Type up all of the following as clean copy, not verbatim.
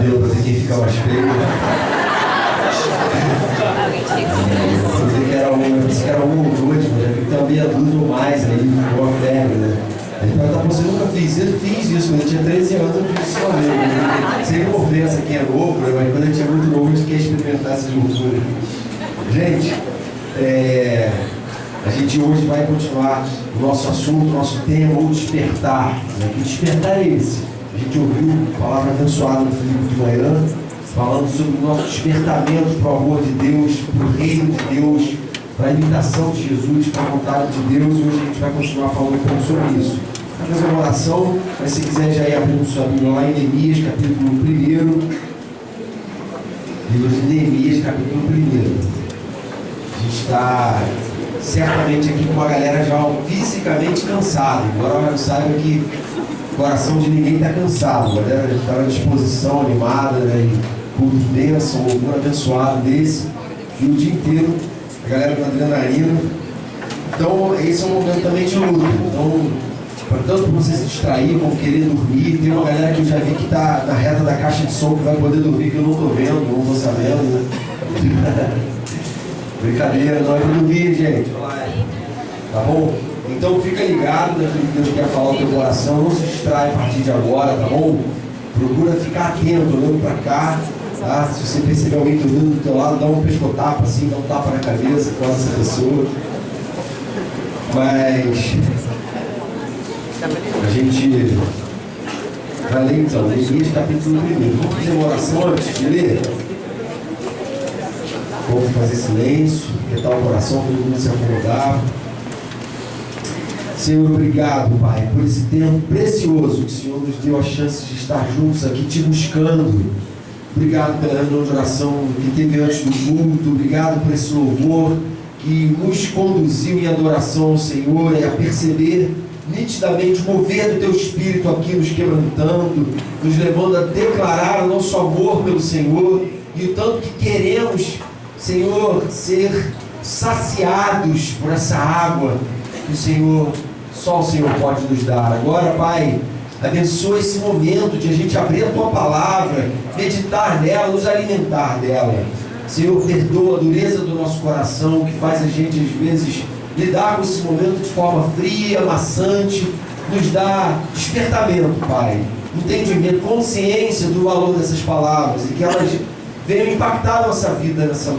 cabelo para ver quem fica mais feio. Eu pensei que era um ou dois, mas já vi que tem uma meia dúzia ou mais aí, ficou uma febre, né? Ele pergunta, você nunca fez isso? Eu fiz isso, quando eu tinha 13 anos eu fiz isso uma vez. Sem ofensa quem é novo, mas quando eu tinha muito novo, a gente quer experimentar essas loucuras. Gente, a gente hoje vai continuar o nosso assunto, o nosso tema, o despertar. Né? Que despertar é esse? A gente ouviu a palavra abençoada no Filipe de manhã, falando sobre o nosso despertamento para o amor de Deus, para o reino de Deus, para a imitação de Jesus, para a vontade de Deus. E hoje a gente vai continuar falando um pouco sobre isso. Vai fazer uma oração, mas se quiser já ir abrindo sua Bíblia lá em Neemias, capítulo 1. Livro de Neemias, capítulo 1. A gente está certamente aqui com uma galera já fisicamente cansada, embora eu saiba que o coração de ninguém está cansado. A galera está à disposição, animada, né? E culto de bênção, um abençoado desse, e o dia inteiro a galera com adrenalina. Então esse é um momento também de luta. Então, tanto para você se distrair como querer dormir, tem uma galera que eu já vi que está na reta da caixa de som que vai poder dormir, que eu não estou vendo, não estou sabendo, né? Brincadeira, não é para dormir, gente. Tá bom? Então fica ligado naquilo que Deus quer falar no teu coração, não se distrai a partir de agora, tá bom? Procura ficar atento, olhando para cá, tá? Se você perceber alguém dormindo do teu lado, dá um pescotapa assim, dá um tapa na cabeça com essa pessoa. Mas a gente vai ler então, Neemias capítulo 1. Vamos fazer uma oração antes de ler? Vamos fazer silêncio, quietar o coração, todo mundo se acomodar. Senhor, obrigado, Pai, por esse tempo precioso que o Senhor nos deu a chance de estar juntos aqui te buscando. Obrigado pela reunião de oração que teve antes do culto. Obrigado por esse louvor que nos conduziu em adoração ao Senhor e a perceber nitidamente o mover do Teu Espírito aqui nos quebrantando, nos levando a declarar o nosso amor pelo Senhor e o tanto que queremos, Senhor, ser saciados por essa água que o Senhor, só o Senhor pode nos dar. Agora, Pai, abençoa esse momento de a gente abrir a Tua palavra, meditar nela, nos alimentar dela. Senhor, perdoa a dureza do nosso coração que faz a gente, às vezes, lidar com esse momento de forma fria, maçante. Nos dá despertamento, Pai, entendimento, consciência do valor dessas palavras e que elas venham impactar a nossa vida nessa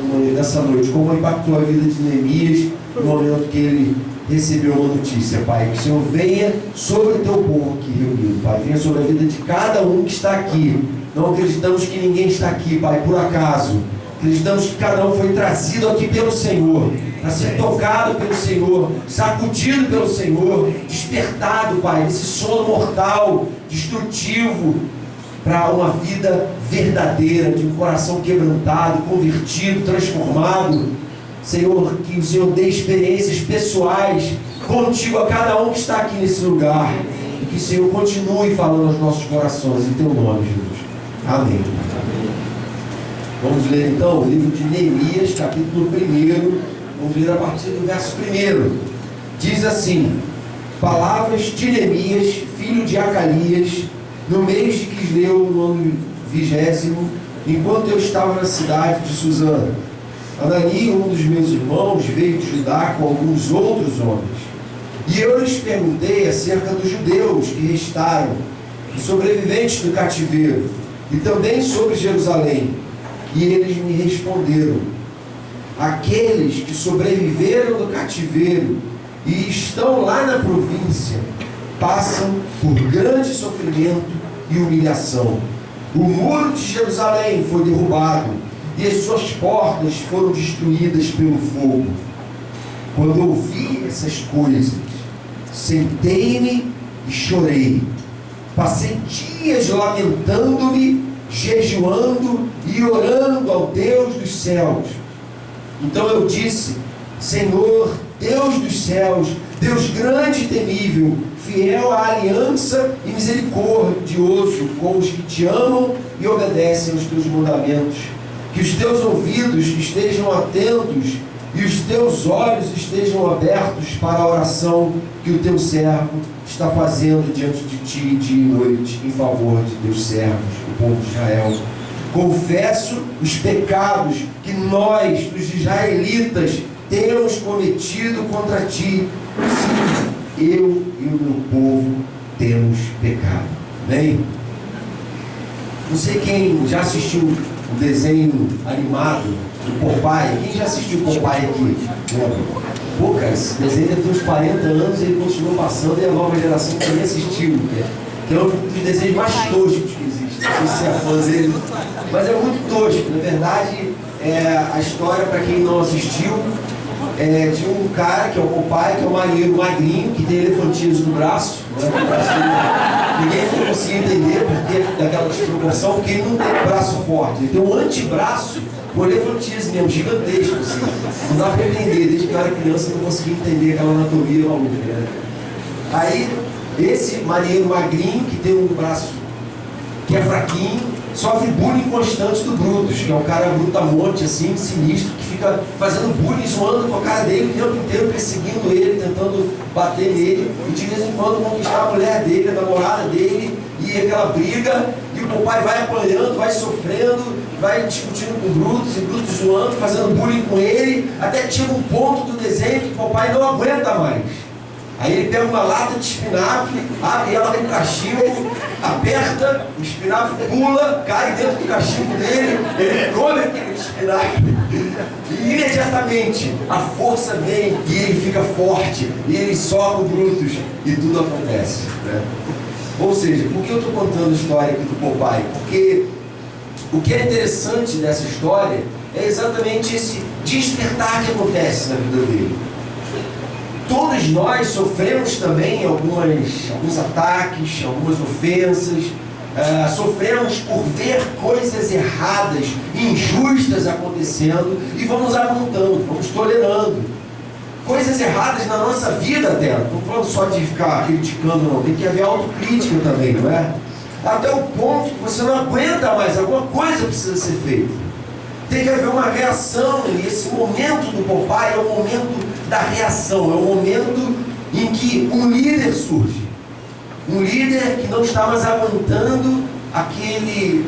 noite, como impactou a vida de Neemias no momento que ele recebeu uma notícia, Pai. Que o Senhor venha sobre o Teu povo aqui reunido, Pai. Venha sobre a vida de cada um que está aqui. Não acreditamos que ninguém está aqui, Pai, por acaso. Acreditamos que cada um foi trazido aqui pelo Senhor, para ser tocado pelo Senhor, sacudido pelo Senhor, despertado, Pai, desse sono mortal, destrutivo, para uma vida verdadeira, de um coração quebrantado, convertido, transformado. Senhor, que o Senhor dê experiências pessoais contigo a cada um que está aqui nesse lugar. E que o Senhor continue falando aos nossos corações, em Teu nome, Jesus. Amém. Vamos ler então o livro de Neemias, capítulo 1. Vamos ler a partir do verso 1. Diz assim: palavras de Neemias, filho de Acalias, no mês de Quisleu, no ano 20º, enquanto eu estava na cidade de Susã. Anani, um dos meus irmãos, veio de Judá com alguns outros homens. E eu lhes perguntei acerca dos judeus que restaram, os sobreviventes do cativeiro, e também sobre Jerusalém. E eles me responderam: aqueles que sobreviveram do cativeiro e estão lá na província passam por grande sofrimento e humilhação. O muro de Jerusalém foi derrubado e as suas portas foram destruídas pelo fogo. Quando ouvi essas coisas, sentei-me e chorei. Passei dias lamentando-me, jejuando e orando ao Deus dos céus. Então eu disse: Senhor, Deus dos céus, Deus grande e temível, fiel à aliança e misericordioso com os que te amam e obedecem aos teus mandamentos, que os teus ouvidos estejam atentos e os teus olhos estejam abertos para a oração que o teu servo está fazendo diante de ti dia e noite em favor de teus servos, o povo de Israel, confesso os pecados que nós, os israelitas, temos cometido contra ti. Sim, eu e o meu povo temos pecado. Amém? Não sei quem já assistiu o desenho animado do Popeye. Quem já assistiu o Popeye aqui? Pô, cara, esse desenho deve ter uns 40 anos e ele continuou passando e a nova geração também assistiu. Que é um dos desenhos mais toscos que existe. Não sei se você é fã dele, mas é muito tosco. Na verdade, a história, para quem não assistiu, de um cara que é o Popeye, que é um marinheiro magrinho, que tem elefantinhos no braço. Ninguém vai conseguir entender porque daquela desproporção, porque ele não tem braço forte, ele tem um antebraço com elefantismo mesmo, gigantesco, assim. Não dá para entender, desde que eu era criança eu não conseguia entender aquela anatomia maluca, né? Aí, esse marinheiro magrinho, que tem um braço que é fraquinho, sofre bullying constante do Brutus, que é um cara brutamonte, assim, sinistro, que fica fazendo bullying, zoando com a cara dele o tempo inteiro, perseguindo ele, tentando bater nele, e de vez em quando conquistar a mulher dele, a namorada dele, e aquela briga, e o Popeye vai apanhando, vai sofrendo, vai discutindo com o Brutus, e Brutus zoando, fazendo bullying com ele, até chega um ponto do desenho que o Popeye não aguenta mais. Aí ele pega uma lata de espinafre, abre ela no cachimbo, aperta, o espinafre pula, cai dentro do cachimbo dele, ele come aquele espinafre e imediatamente a força vem e ele fica forte, e ele soca o Brutus e tudo acontece, né? Ou seja, por que eu estou contando a história aqui do Popeye? Porque o que é interessante dessa história é exatamente esse despertar que acontece na vida dele. Todos nós sofremos também alguns ataques, algumas ofensas, sofremos por ver coisas erradas, injustas acontecendo e vamos apontando, vamos tolerando. Coisas erradas na nossa vida até, não estou falando só de ficar criticando não, tem que haver autocrítica também, não é? Até o ponto que você não aguenta mais, alguma coisa precisa ser feita. Tem que haver uma reação, e esse momento do Popeye é o momento da reação, é o momento em que um líder surge. Um líder que não está mais aguentando aquele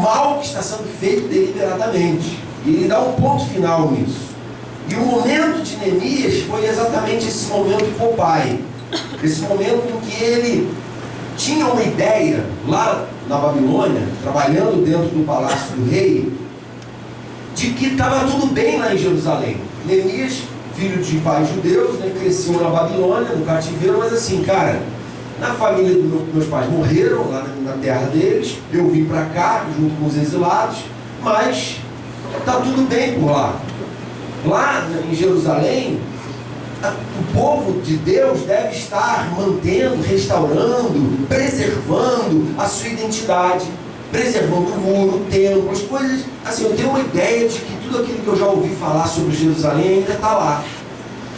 mal que está sendo feito deliberadamente. E ele dá um ponto final nisso. E o momento de Neemias foi exatamente esse momento do Popeye. Esse momento em que ele tinha uma ideia, lá na Babilônia, trabalhando dentro do palácio do rei, de que estava tudo bem lá em Jerusalém. Neemias, filho de pais judeus, né, cresceu na Babilônia, no cativeiro, mas assim, cara, na família dos meus pais morreram lá na terra deles, eu vim para cá, junto com os exilados, mas está tudo bem por lá. Lá em Jerusalém, o povo de Deus deve estar mantendo, restaurando, preservando a sua identidade, preservando o muro, o templo, as coisas. Assim, eu tenho uma ideia de que tudo aquilo que eu já ouvi falar sobre Jerusalém ainda está lá.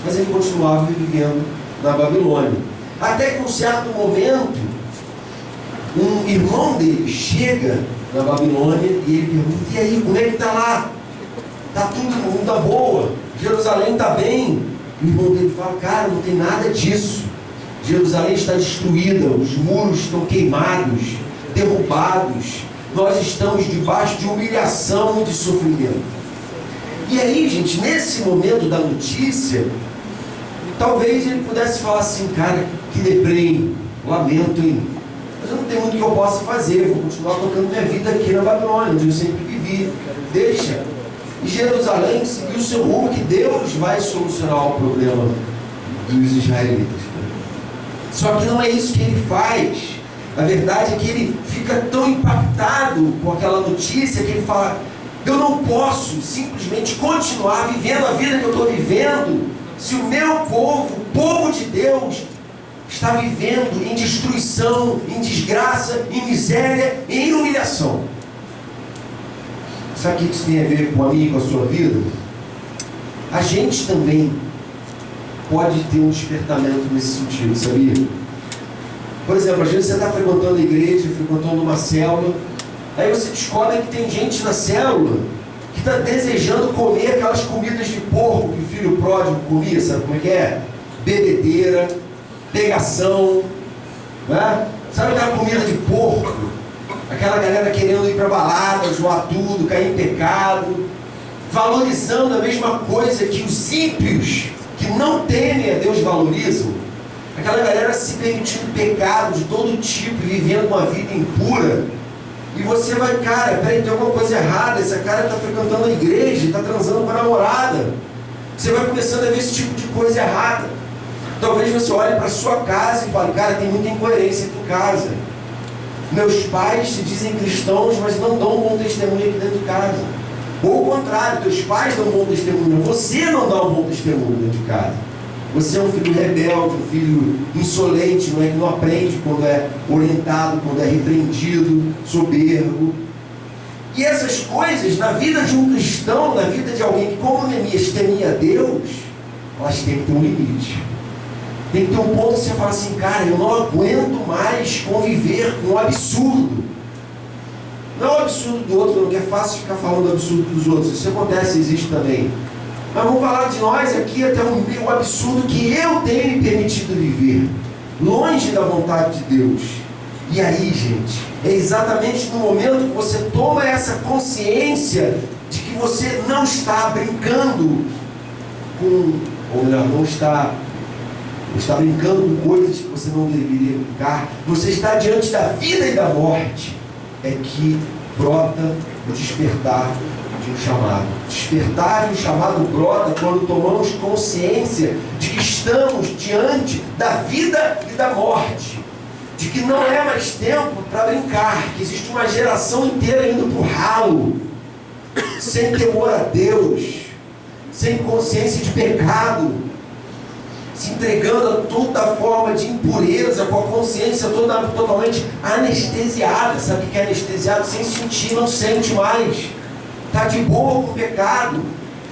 Mas ele continuava vivendo na Babilônia. Até que, num certo momento, um irmão dele chega na Babilônia e ele pergunta: e aí, como é que está lá? Está tudo mundo tá boa? Jerusalém está bem? O irmão dele fala: cara, não tem nada disso. Jerusalém está destruída, os muros estão queimados, derrubados, nós estamos debaixo de humilhação e de sofrimento. E aí, gente, nesse momento da notícia, talvez ele pudesse falar assim: cara, que deprê, lamento, hein? Mas eu não tenho muito que eu possa fazer, vou continuar tocando minha vida aqui na Babilônia, onde eu sempre vivi. Deixa. E Jerusalém seguiu o seu rumo, que Deus vai solucionar o problema dos israelitas. Só que não é isso que ele faz. A verdade é que ele fica tão impactado com aquela notícia que ele fala: eu não posso simplesmente continuar vivendo a vida que eu estou vivendo se o meu povo, o povo de Deus, está vivendo em destruição, em desgraça, em miséria e em humilhação. Sabe o que isso tem a ver com a minha e com a sua vida? A gente também pode ter um despertamento nesse sentido, sabia? Por exemplo, às vezes você está frequentando a igreja, frequentando uma célula, aí você descobre que tem gente na célula que está desejando comer aquelas comidas de porco que o filho pródigo comia, sabe como é que é? Bebedeira, pegação, né? Sabe aquela comida de porco? Aquela galera querendo ir para balada, zoar tudo, cair em pecado, valorizando a mesma coisa que os ímpios, que não temem a Deus, valorizam. Aquela galera se permitindo pecado de todo tipo, vivendo uma vida impura. E você vai, cara, peraí, tem alguma coisa errada, esse cara está frequentando a igreja, está transando com a namorada. Você vai começando a ver esse tipo de coisa errada. Talvez você olhe para sua casa e fale, cara, tem muita incoerência aqui em casa. Meus pais se dizem cristãos, mas não dão um bom testemunho aqui dentro de casa. Ou o contrário, teus pais dão um bom testemunho, você não dá um bom testemunho dentro de casa. Você é um filho rebelde, um filho insolente, não é, que não aprende quando é orientado, quando é repreendido, soberbo. E essas coisas, na vida de um cristão, na vida de alguém que, como Neemias, temia Deus, elas têm que ter um limite. Tem que ter um ponto que você fala assim, cara, eu não aguento mais conviver com o absurdo. Não o absurdo do outro, não, que é fácil ficar falando do absurdo dos outros. Isso acontece, existe também. Mas vamos falar de nós aqui, até o absurdo que eu tenho me permitido viver, longe da vontade de Deus. E aí, gente, é exatamente no momento que você toma essa consciência de que você não está brincando com, ou melhor, não está brincando com coisas que você não deveria brincar, você está diante da vida e da morte, é que brota o despertar de um chamado. Despertar de um chamado brota quando tomamos consciência de que estamos diante da vida e da morte, de que não é mais tempo para brincar, que existe uma geração inteira indo para o ralo, sem temor a Deus, sem consciência de pecado, se entregando a toda forma de impureza, com a consciência totalmente anestesiada. Sabe o que é anestesiado? Sem sentir, não sente mais. Está de boa com o pecado.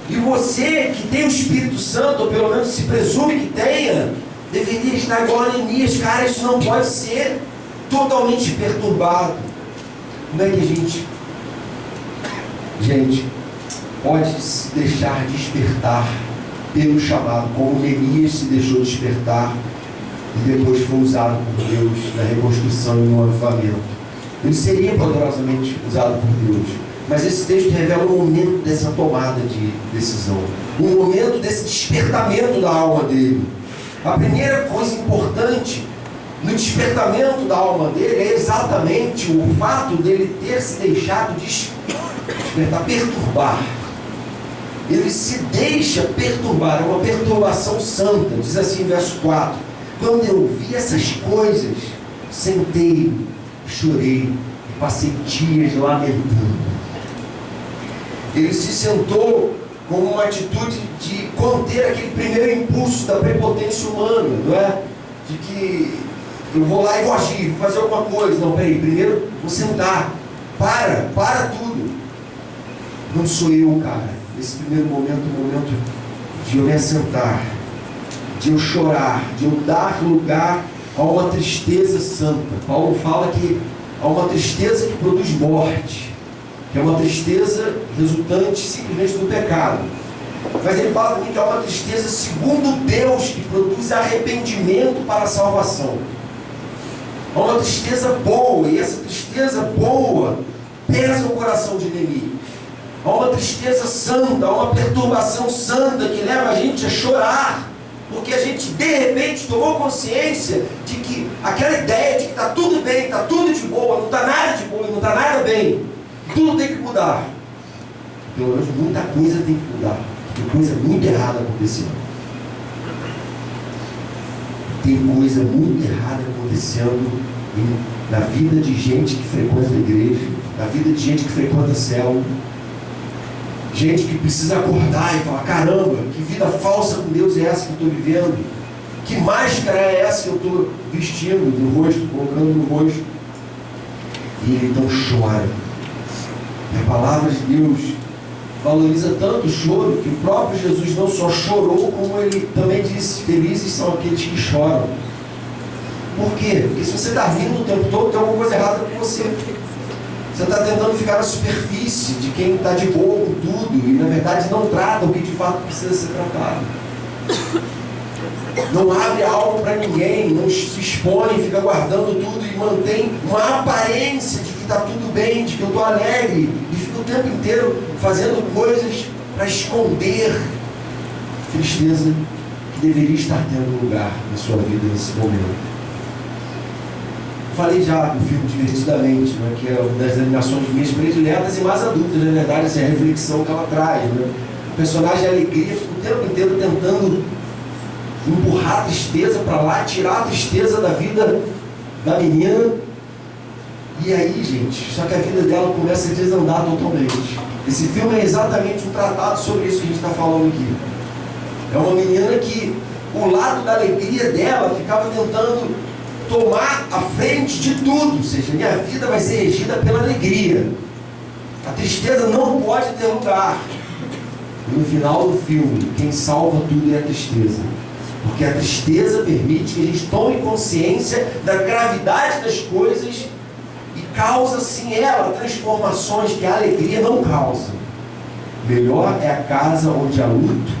E você que tem o Espírito Santo, ou pelo menos se presume que tenha, deveria estar igual a Neemias. Cara, isso não pode ser, totalmente perturbado. Como é que a gente pode se deixar despertar pelo chamado, como Neemias se deixou despertar e depois foi usado por Deus na reconstrução e no avivamento? Ele seria poderosamente usado por Deus, mas esse texto revela o momento dessa tomada de decisão, o momento desse despertamento da alma dele. A primeira coisa importante no despertamento da alma dele é exatamente o fato dele ter se deixado despertar, perturbar. Ele se deixa perturbar, é uma perturbação santa. Diz assim em verso 4: quando eu vi essas coisas, sentei, chorei e passei dias lamentando. Ele se sentou com uma atitude de conter aquele primeiro impulso da prepotência humana, não é? De que eu vou lá e vou agir, vou fazer alguma coisa. Não, peraí, primeiro vou sentar. Para tudo. Não sou eu, cara. Esse primeiro momento, o momento de eu me assentar, de eu chorar, de eu dar lugar a uma tristeza santa. Paulo fala que há uma tristeza que produz morte, que é uma tristeza resultante simplesmente do pecado. Mas ele fala também que há uma tristeza segundo Deus, que produz arrependimento para a salvação. Há uma tristeza boa, e essa tristeza boa pesa o coração de Neemias. Há uma tristeza santa, há uma perturbação santa que leva a gente a chorar, porque a gente de repente tomou consciência de que aquela ideia de que está tudo bem, está tudo de boa, não está nada de boa, não está nada bem, tudo tem que mudar. Pelo menos muita coisa tem que mudar, tem coisa muito errada acontecendo. Tem coisa muito errada acontecendo na vida de gente que frequenta a igreja, na vida de gente que frequenta a célula. Gente que precisa acordar e falar: caramba, que vida falsa com Deus é essa que eu estou vivendo? Que máscara é essa que eu estou vestindo no rosto, colocando no rosto? E ele então chora. E a palavra de Deus valoriza tanto o choro que o próprio Jesus não só chorou, como ele também disse: felizes são aqueles que choram. Por quê? Porque se você está rindo o tempo todo, tem alguma coisa errada com você. Você está tentando ficar na superfície de quem está de boa com tudo e na verdade não trata o que de fato precisa ser tratado. Não abre a alma para ninguém, não se expõe, fica guardando tudo e mantém uma aparência de que está tudo bem, de que eu estou alegre, e fico o tempo inteiro fazendo coisas para esconder a tristeza que deveria estar tendo lugar na sua vida nesse momento. Falei já do filme Divertidamente, né, que é uma das animações minhas prediletas e mais adultas, na verdade, essa é a reflexão que ela traz. Né? O personagem Alegria fica o tempo inteiro tentando empurrar a tristeza para lá, tirar a tristeza da vida da menina. E aí, gente, só que a vida dela começa a desandar totalmente. Esse filme é exatamente um tratado sobre isso que a gente está falando aqui. É uma menina que o lado da alegria dela ficava tentando tomar a frente de tudo, ou seja, minha vida vai ser regida pela alegria. A tristeza não pode ter lugar. E no final do filme, quem salva tudo é a tristeza. Porque a tristeza permite que a gente tome consciência da gravidade das coisas e causa, sim, ela transformações que a alegria não causa. Melhor é a casa onde há luto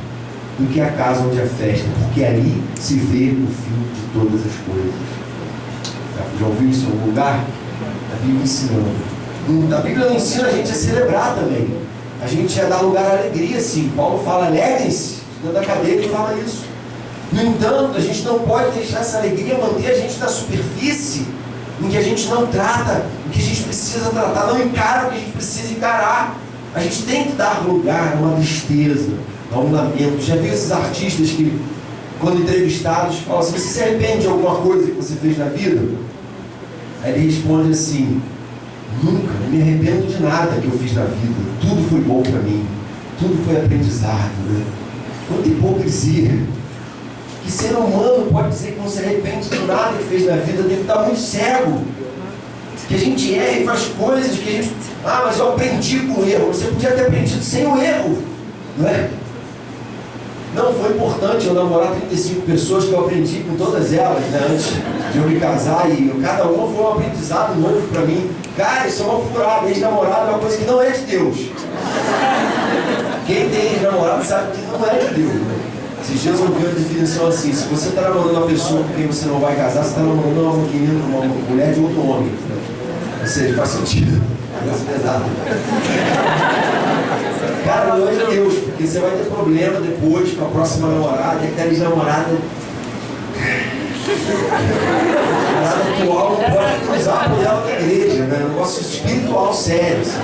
do que a casa onde há festa, porque ali se vê o fim de todas as coisas. Já ouviu isso em algum lugar? A Bíblia ensinando. A Bíblia não ensina a gente a celebrar também. A gente a dar lugar à alegria, sim. Paulo fala, alegrem-se, dentro da cadeira ele fala isso. No entanto, a gente não pode deixar essa alegria manter a gente na superfície, em que a gente não trata o que a gente precisa tratar, não encara o que a gente precisa encarar. A gente tem que dar lugar a uma tristeza, a um lamento. Já viu esses artistas que, quando entrevistados, falam assim, você se arrepende de alguma coisa que você fez na vida? Aí ele responde assim, nunca, não me arrependo de nada que eu fiz na vida. Tudo foi bom para mim. Tudo foi aprendizado. Né? Quanta hipocrisia. Que ser humano pode dizer que não se arrepende de nada que fez na vida, deve estar muito cego. Que a gente erra e faz coisas que a gente... Ah, mas eu aprendi com o erro. Você podia ter aprendido sem o erro. Não é? Não, foi importante eu namorar 35 pessoas que eu aprendi com todas elas, né, antes de eu me casar, e cada uma foi um aprendizado novo para mim. Cara, isso é uma furada, ex-namorado é uma coisa que não é de Deus. Quem tem ex-namorado sabe que não é de Deus. Né? Esses dias eu vi uma definição assim, se você está namorando uma pessoa com quem você não vai casar, você está namorando uma menina, uma mulher de outro homem. Ou seja, faz sentido. Negócio pesado. Cara, não é de Deus, porque você vai ter problema depois com a próxima namorada, que aquela ex-namorada atual não pode cruzar por ela da igreja, né? É um negócio espiritual sério. Assim.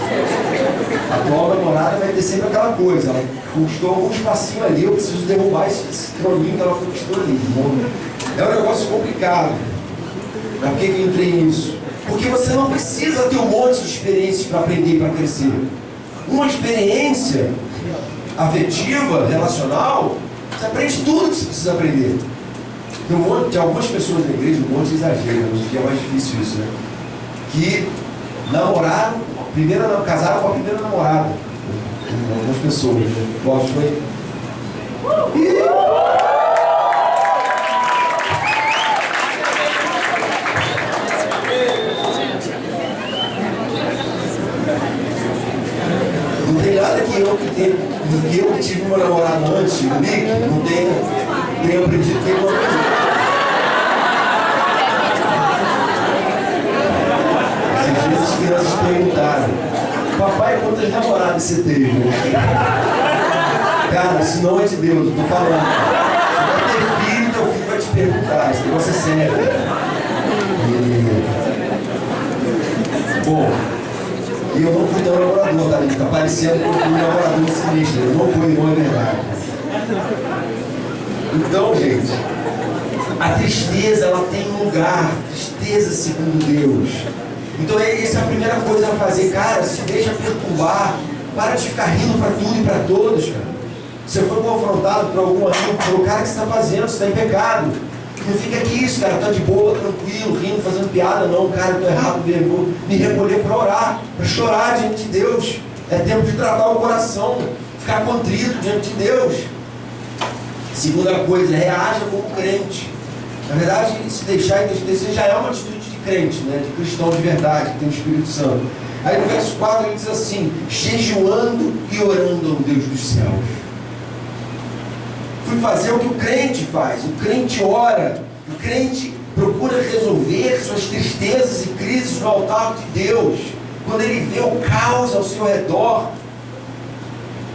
A atual namorada vai ter sempre aquela coisa, ela conquistou algum espacinho ali, eu preciso derrubar esse troninho que ela conquistou ali. É um negócio complicado. Mas por que eu entrei nisso? Porque você não precisa ter um monte de experiências para aprender e para crescer. Uma experiência afetiva, relacional, você aprende tudo que você precisa aprender. Tem um monte de algumas pessoas na igreja, um monte de exagero, hoje em dia é mais difícil isso, né? Que namoraram, casaram com a primeira namorada. Algumas pessoas, né? Gosto foi. Não tem nada que eu que tive uma namorada antes, o Nick, não tenha aprendido que ele não aprendeu. Esses dias as crianças perguntaram, papai, quantas namoradas você teve? Cara, isso não é de Deus, eu tô falando. Você vai ter filho, teu filho vai te perguntar, esse negócio é sério. Bom, e eu não fui tão namorador, tá? Tá parecendo que eu fui namorador sinistro. Eu não fui, não é verdade. Então, gente, a tristeza, ela tem um lugar. Tristeza segundo Deus. Então, essa é a primeira coisa a fazer. Cara, se deixa perturbar. Para de ficar rindo para tudo e para todos, cara. Você foi confrontado por algum amigo, pelo cara que você está fazendo, você está em pecado. Não fica aqui isso, cara, tá de boa, tranquilo, rindo, fazendo piada, não, cara, eu tô errado, vou me recolher para orar, para chorar diante de Deus. É tempo de tratar o coração, ficar contrito diante de Deus. Segunda coisa, reaja como crente. Na verdade, se deixar entristecer já é uma atitude de crente, né? De cristão de verdade, que tem o Espírito Santo. Aí no verso 4 ele diz assim, jejuando e orando ao Deus dos céus. Fui fazer o que o crente faz, o crente ora, o crente procura resolver suas tristezas e crises no altar de Deus, quando ele vê o caos ao seu redor,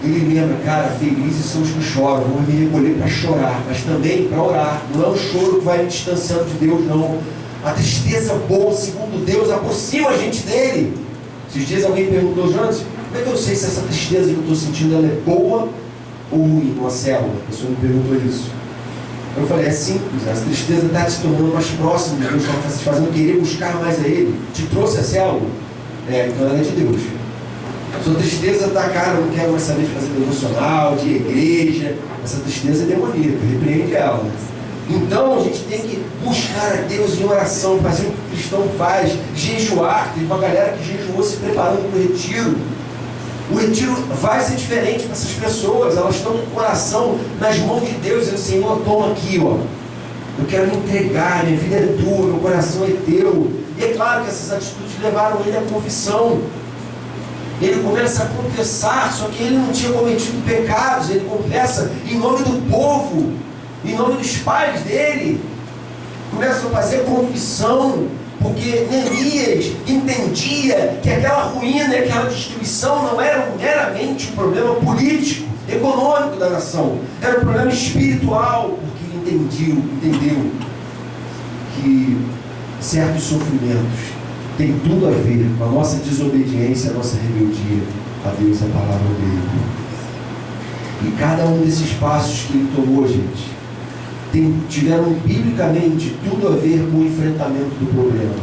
ele lembra, cara, felizes são os que choram, vou me recolher para chorar, mas também para orar. Não é o choro que vai me distanciando de Deus, não. A tristeza boa, segundo Deus, aproxima a gente dele. Esses dias alguém perguntou, Jonas, como é que eu sei se essa tristeza que eu estou sentindo ela é boa ou ruim numa célula? A pessoa me perguntou isso. Eu falei, é simples, essa tristeza está te tornando mais próximo de Deus, está te fazendo querer buscar mais a Ele. Te trouxe a célula? Então ela é de Deus. Sua tristeza está, cara, eu não quero mais saber de fazer devocional, de igreja. Essa tristeza é demoníaca, repreende ela. Então a gente tem que buscar a Deus em oração, fazer o que o cristão faz, jejuar. Tem uma galera que jejuou se preparando para o retiro. O retiro vai ser diferente para essas pessoas, elas estão com o coração nas mãos de Deus, dizendo, Senhor, toma aqui, ó. Eu quero me entregar, minha vida é tua, meu coração é teu. E é claro que essas atitudes levaram ele à confissão. Ele começa a confessar, só que ele não tinha cometido pecados, ele confessa em nome do povo, em nome dos pais dele. Começa a fazer confissão, porque Neemias entendia que aquela ruína, aquela destruição não era meramente um problema político, econômico da nação, era um problema espiritual, porque ele entendeu que certos sofrimentos tem tudo a ver com a nossa desobediência, a nossa rebeldia a Deus e a palavra dele. E cada um desses passos que ele tomou, gente, tiveram biblicamente tudo a ver com o enfrentamento do problema.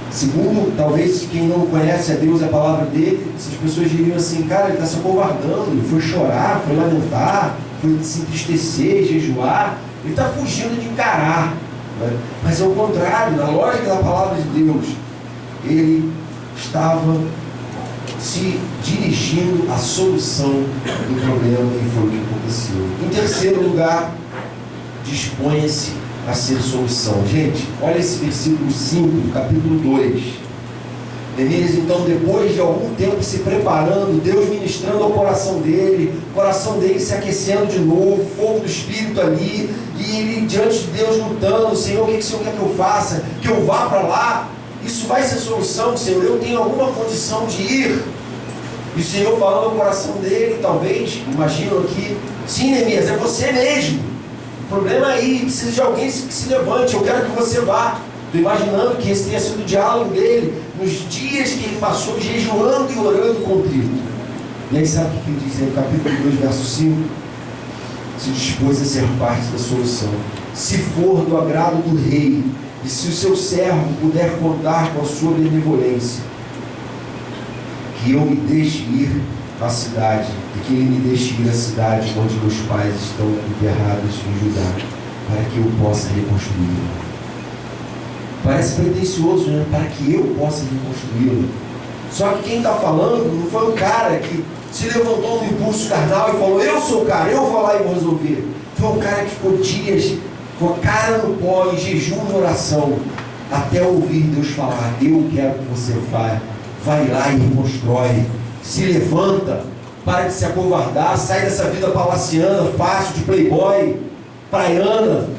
Segundo, talvez quem não conhece a Deus e a palavra dele, essas pessoas diriam assim, cara, ele está se acovardando, ele foi chorar, foi lamentar, foi se entristecer, jejuar, ele está fugindo de encarar. Mas ao contrário, na lógica da palavra de Deus, ele estava se dirigindo à solução do problema e foi o que aconteceu. Em terceiro lugar, disponha-se a ser solução. Gente, olha esse versículo 5, do capítulo 2. Neemias, então, depois de algum tempo se preparando, Deus ministrando ao coração dele se aquecendo de novo, fogo do Espírito ali, e ele diante de Deus lutando, Senhor, o que o Senhor quer que eu faça? Que eu vá para lá? Isso vai ser solução, Senhor, eu tenho alguma condição de ir? E o Senhor falando ao coração dele, talvez, imagino aqui, sim, Neemias, é você mesmo, o problema aí, precisa de alguém que se levante, eu quero que você vá. Estou imaginando que esse tenha sido o diálogo dele nos dias que ele passou jejuando e orando contrito. E aí sabe o que ele diz no capítulo 2, verso 5? Se dispôs a ser parte da solução. Se for do agrado do rei, e se o seu servo puder contar com a sua benevolência, que eu me deixe ir à cidade, e que ele me deixe ir à cidade onde meus pais estão enterrados em Judá, para que eu possa reconstruí-la. Parece pretensioso, né? Para que eu possa reconstruí-lo. Só que quem está falando não foi o cara que se levantou no impulso carnal e falou, eu sou o cara, eu vou lá e vou resolver. Foi um cara que ficou dias com a cara no pó, em jejum e oração, até ouvir Deus falar, eu quero que você vá, vai lá e reconstrói. Se levanta, para de se acovardar, sai dessa vida palaciana, fácil, de playboy, praiana.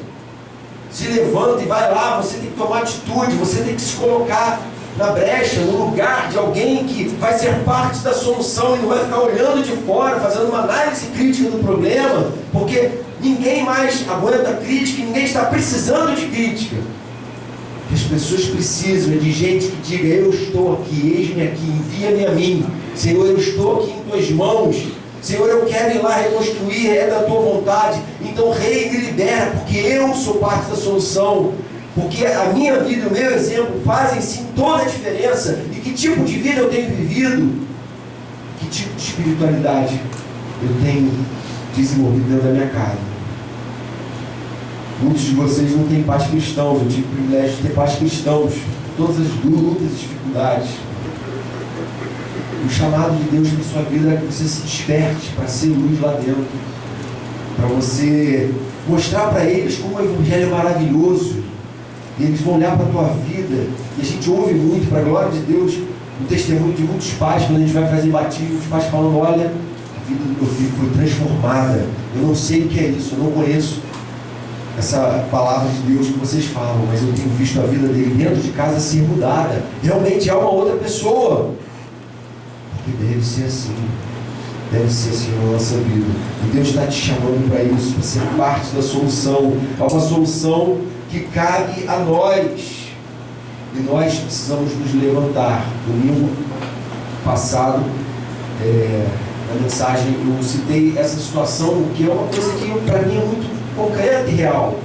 Se levanta e vai lá, você tem que tomar atitude, você tem que se colocar na brecha, no lugar de alguém que vai ser parte da solução e não vai ficar olhando de fora, fazendo uma análise crítica do problema, porque ninguém mais aguenta crítica e ninguém está precisando de crítica. O que as pessoas precisam é de gente que diga, eu estou aqui, eis-me aqui, envia-me a mim, Senhor, eu estou aqui em tuas mãos, Senhor, eu quero ir lá reconstruir, é da tua vontade. Então, Rei, me libera, porque eu sou parte da solução. Porque a minha vida e o meu exemplo fazem sim toda a diferença. E que tipo de vida eu tenho vivido? Que tipo de espiritualidade eu tenho desenvolvido dentro da minha casa? Muitos de vocês não têm pais cristãos. Eu tive o privilégio de ter pais cristãos. Todas as lutas e dificuldades. O chamado de Deus na sua vida é que você se desperte para ser luz lá dentro, para você mostrar para eles como o Evangelho é maravilhoso, e eles vão olhar para a tua vida, e a gente ouve muito, para a glória de Deus, o testemunho de muitos pais, quando a gente vai fazer batismo, os pais falando, olha, a vida do meu filho foi transformada, eu não sei o que é isso, eu não conheço, essa palavra de Deus que vocês falam, mas eu tenho visto a vida dele dentro de casa ser mudada. Realmente é uma outra pessoa. Porque deve ser assim. Deve ser assim na nossa vida. E Deus está te chamando para isso, para ser parte da solução. É uma solução que cabe a nós. E nós precisamos nos levantar. Domingo passado, na mensagem, eu citei essa situação, que é uma coisa que para mim é muito concreta e real.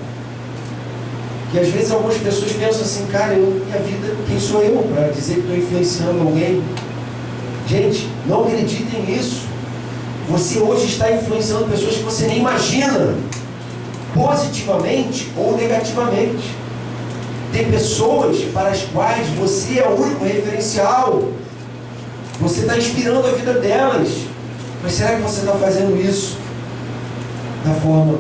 Que às vezes algumas pessoas pensam assim, cara, minha vida, quem sou eu para dizer que estou influenciando alguém? Gente, não acreditem nisso. Você hoje está influenciando pessoas que você nem imagina, positivamente ou negativamente. Tem pessoas para as quais você é o único referencial. Você está inspirando a vida delas. Mas será que você está fazendo isso da forma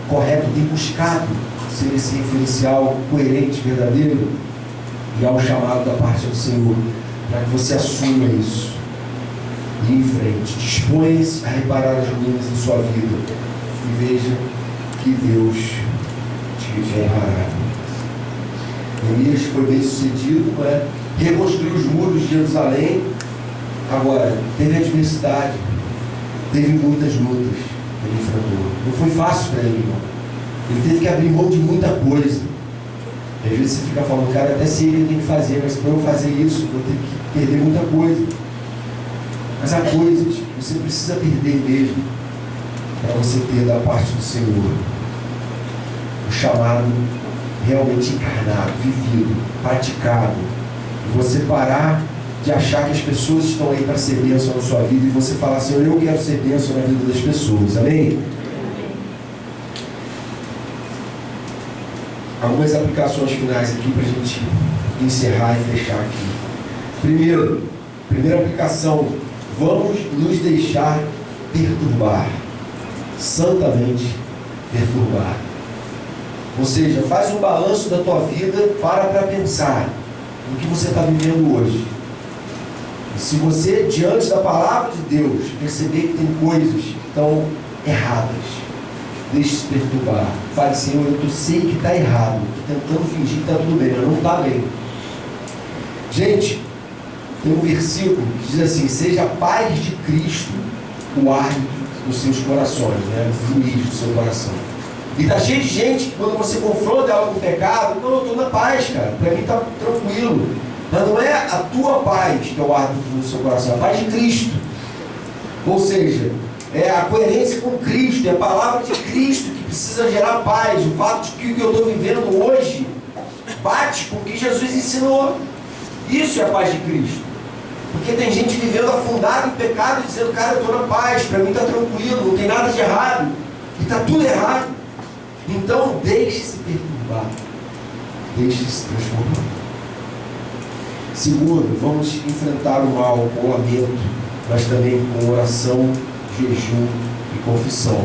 correta? Tem buscado ser esse referencial coerente, verdadeiro? E há um chamado da parte do Senhor para que você assuma isso. E em frente, disponha-se a reparar as ruínas em sua vida e veja que Deus te honrará. Neemias foi bem sucedido, reconstruiu os muros de Jerusalém. Agora, teve adversidade, teve muitas lutas que ele enfrentou. Não foi fácil para ele, irmão. Ele teve que abrir mão de muita coisa. E às vezes você fica falando, cara, até sei o que eu tenho que fazer, mas para eu fazer isso, eu vou ter que perder muita coisa. Mas há coisas que você precisa perder mesmo para você ter da parte do Senhor o chamado realmente encarnado, vivido, praticado. E você parar de achar que as pessoas estão aí para ser bênção na sua vida e você falar assim, eu quero ser bênção na vida das pessoas. Amém? Algumas aplicações finais aqui para a gente encerrar e fechar aqui. Primeira aplicação, vamos nos deixar perturbar, santamente perturbar. Ou seja, faz um balanço da tua vida, para pensar no que você está vivendo hoje. E se você, diante da palavra de Deus, perceber que tem coisas que estão erradas, deixe-se perturbar. Fale, Senhor, eu sei que está errado, estou tentando fingir que está tudo bem, mas não está bem. Gente, tem um versículo que diz assim, seja a paz de Cristo o árbitro dos seus corações, o juiz do seu coração. E está cheio de gente que quando você confronta ela com o pecado, não, eu estou na paz, cara, para mim está tranquilo. Mas não é a tua paz que é o árbitro do seu coração, é a paz de Cristo. Ou seja, é a coerência com Cristo, é a palavra de Cristo que precisa gerar paz. O fato de que o que eu estou vivendo hoje bate com o que Jesus ensinou. Isso é a paz de Cristo. Porque tem gente vivendo afundada em pecado, dizendo, cara, eu estou na paz, para mim está tranquilo, não tem nada de errado. E está tudo errado. Então, deixe-se perturbar. Deixe-se transformar. Segundo, vamos enfrentar o mal com lamento, mas também com oração, jejum e confissão.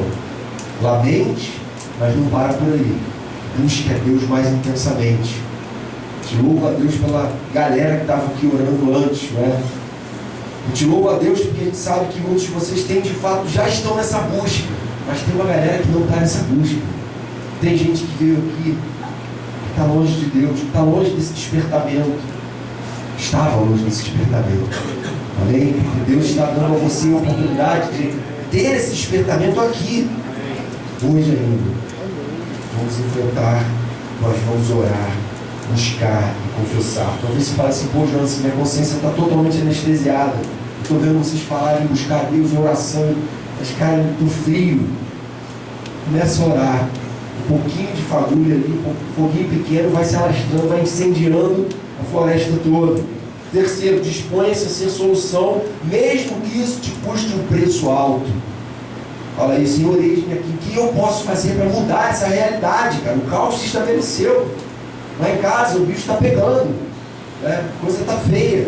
Lamente, mas não para por aí. Busque a Deus mais intensamente. Te louvo a Deus pela galera que estava aqui orando antes, E te louvo a Deus porque a gente sabe que muitos de vocês de fato, já estão nessa busca. Mas tem uma galera que não está nessa busca. Tem gente que veio aqui, que está longe de Deus, que está longe desse despertamento. Estava longe desse despertamento. Amém? Porque Deus está dando a você a oportunidade de ter esse despertamento aqui. Hoje ainda. Vamos enfrentar, nós vamos orar, buscar e confessar. Talvez você fale assim, pô, Jonas, minha consciência está totalmente anestesiada. Estou vendo vocês falarem, buscar Deus em oração, mas, cara, estou frio. Começa a orar. Um pouquinho de fagulha ali, um pouquinho pequeno, vai se alastrando, vai incendiando a floresta toda. Terceiro, disponha-se a ser solução, mesmo que isso te custe um preço alto. Fala aí, Senhor, eis-me aqui, o que eu posso fazer para mudar essa realidade, cara? O caos se estabeleceu. Lá em casa, o bicho está pegando, a coisa está feia.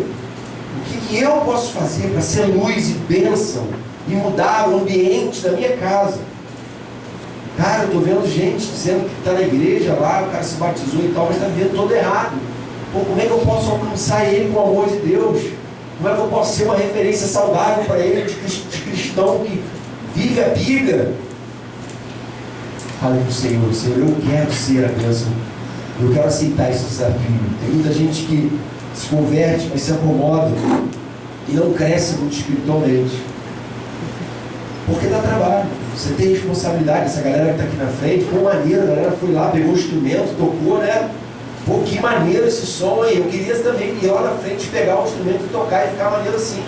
O que eu posso fazer para ser luz e bênção e mudar o ambiente da minha casa? Cara, eu estou vendo gente dizendo que está na igreja lá, o cara se batizou e tal, mas está vivendo todo errado. Pô, como é que eu posso alcançar ele com o amor de Deus? Como é que eu posso ser uma referência saudável para ele de cristão que vive a Bíblia? Fale com o Senhor: Senhor, eu quero ser a bênção, eu quero aceitar esse desafio. Tem muita gente que se converte, mas se acomoda e não cresce muito espiritualmente, porque dá trabalho. Você tem responsabilidade. Essa galera que está aqui na frente, pô, maneiro, a galera foi lá, pegou o instrumento, tocou, né? Pô, que maneiro esse som aí. Eu queria também ir lá na frente, pegar o instrumento e tocar e ficar maneiro assim.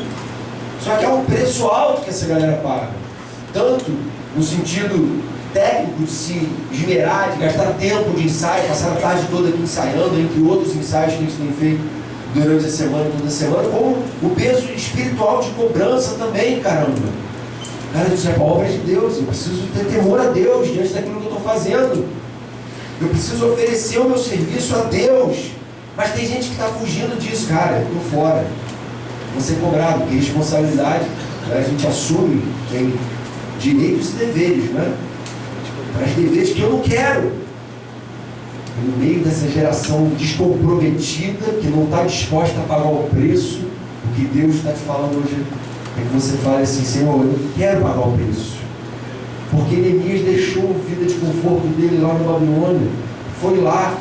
Só que é um preço alto que essa galera paga, tanto no sentido técnico de se esmerar, de gastar tempo de ensaio, passar a tarde toda aqui ensaiando, entre outros ensaios que a gente tem feito durante a semana, toda semana, como o peso espiritual de cobrança também, caramba. Cara, isso é a obra de Deus. Eu preciso ter temor a Deus diante daquilo que eu estou fazendo. Eu preciso oferecer o meu serviço a Deus. Mas tem gente que está fugindo disso. Cara, eu estou fora. Vou ser cobrado, porque responsabilidade, né? A gente assume, tem direitos e deveres, né? Mas deveres que eu não quero. E no meio dessa geração descomprometida, que não está disposta a pagar o preço, o que Deus está te falando hoje é que você fale assim: Senhor, eu não quero pagar o preço. Porque Neemias deixou a vida de conforto dele lá na Babilônia, foi lá,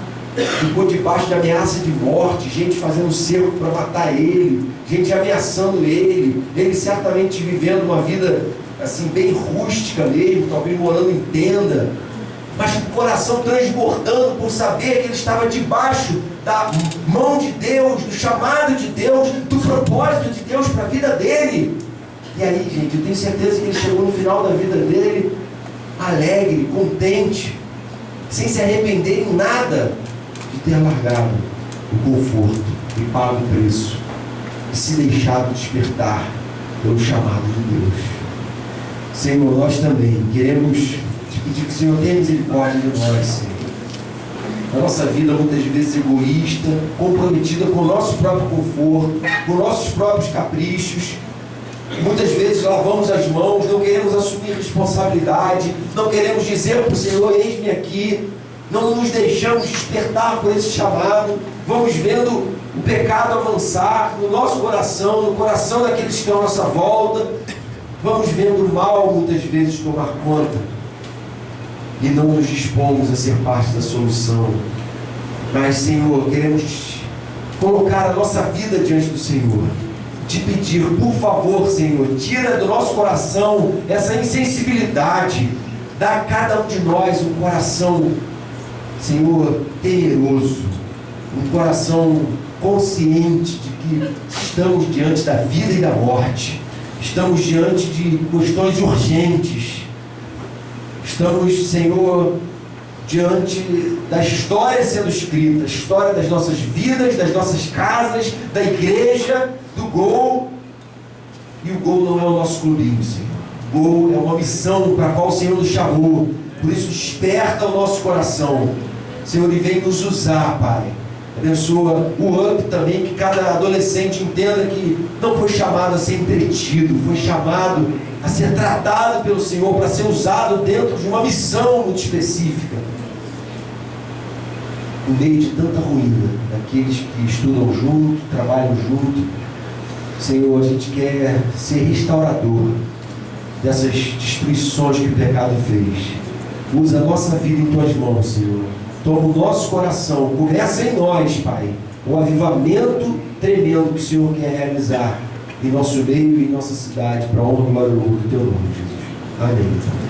ficou debaixo de ameaça de morte, gente fazendo cerco para matar ele, gente ameaçando ele certamente vivendo uma vida assim bem rústica mesmo, talvez morando em tenda, mas com o coração transbordando por saber que ele estava debaixo da mão de Deus, do chamado de Deus, do propósito de Deus para a vida dele. E aí, gente, eu tenho certeza que ele chegou no final da vida dele alegre, contente, sem se arrepender em nada de ter largado o conforto e pago o preço e se deixado despertar pelo chamado de Deus. Senhor, nós também queremos te pedir que o Senhor tenha misericórdia de nós, Senhor. A nossa vida muitas vezes egoísta, comprometida com o nosso próprio conforto, com nossos próprios caprichos. Muitas vezes lavamos as mãos, não queremos assumir responsabilidade, não queremos dizer para o Senhor: eis-me aqui. Não nos deixamos despertar por esse chamado. Vamos vendo o pecado avançar no nosso coração, no coração daqueles que estão à nossa volta. Vamos vendo o mal muitas vezes tomar conta e não nos dispomos a ser parte da solução. Mas, Senhor, queremos colocar a nossa vida diante do Senhor, te pedir, por favor, Senhor, tira do nosso coração essa insensibilidade, dá a cada um de nós um coração, Senhor, temeroso, um coração consciente de que estamos diante da vida e da morte, estamos diante de questões urgentes, estamos, Senhor, diante da história sendo escrita, a história das nossas vidas, das nossas casas, da igreja, do Gol. E o Gol não é o nosso clubinho, Senhor. O Gol é uma missão para a qual o Senhor nos chamou. Por isso, desperta o nosso coração, Senhor, e vem nos usar, Pai. Abençoa o UP também, que cada adolescente entenda que não foi chamado a ser entretido, foi chamado a ser tratado pelo Senhor, para ser usado dentro de uma missão muito específica. No meio de tanta ruína, daqueles que estudam junto, trabalham junto, Senhor, a gente quer ser restaurador dessas destruições que o pecado fez. Usa a nossa vida em Tuas mãos, Senhor. Toma o nosso coração, começa em nós, Pai, o avivamento tremendo que o Senhor quer realizar em nosso meio e em nossa cidade, para a honra e glória do Teu nome, Jesus. Amém.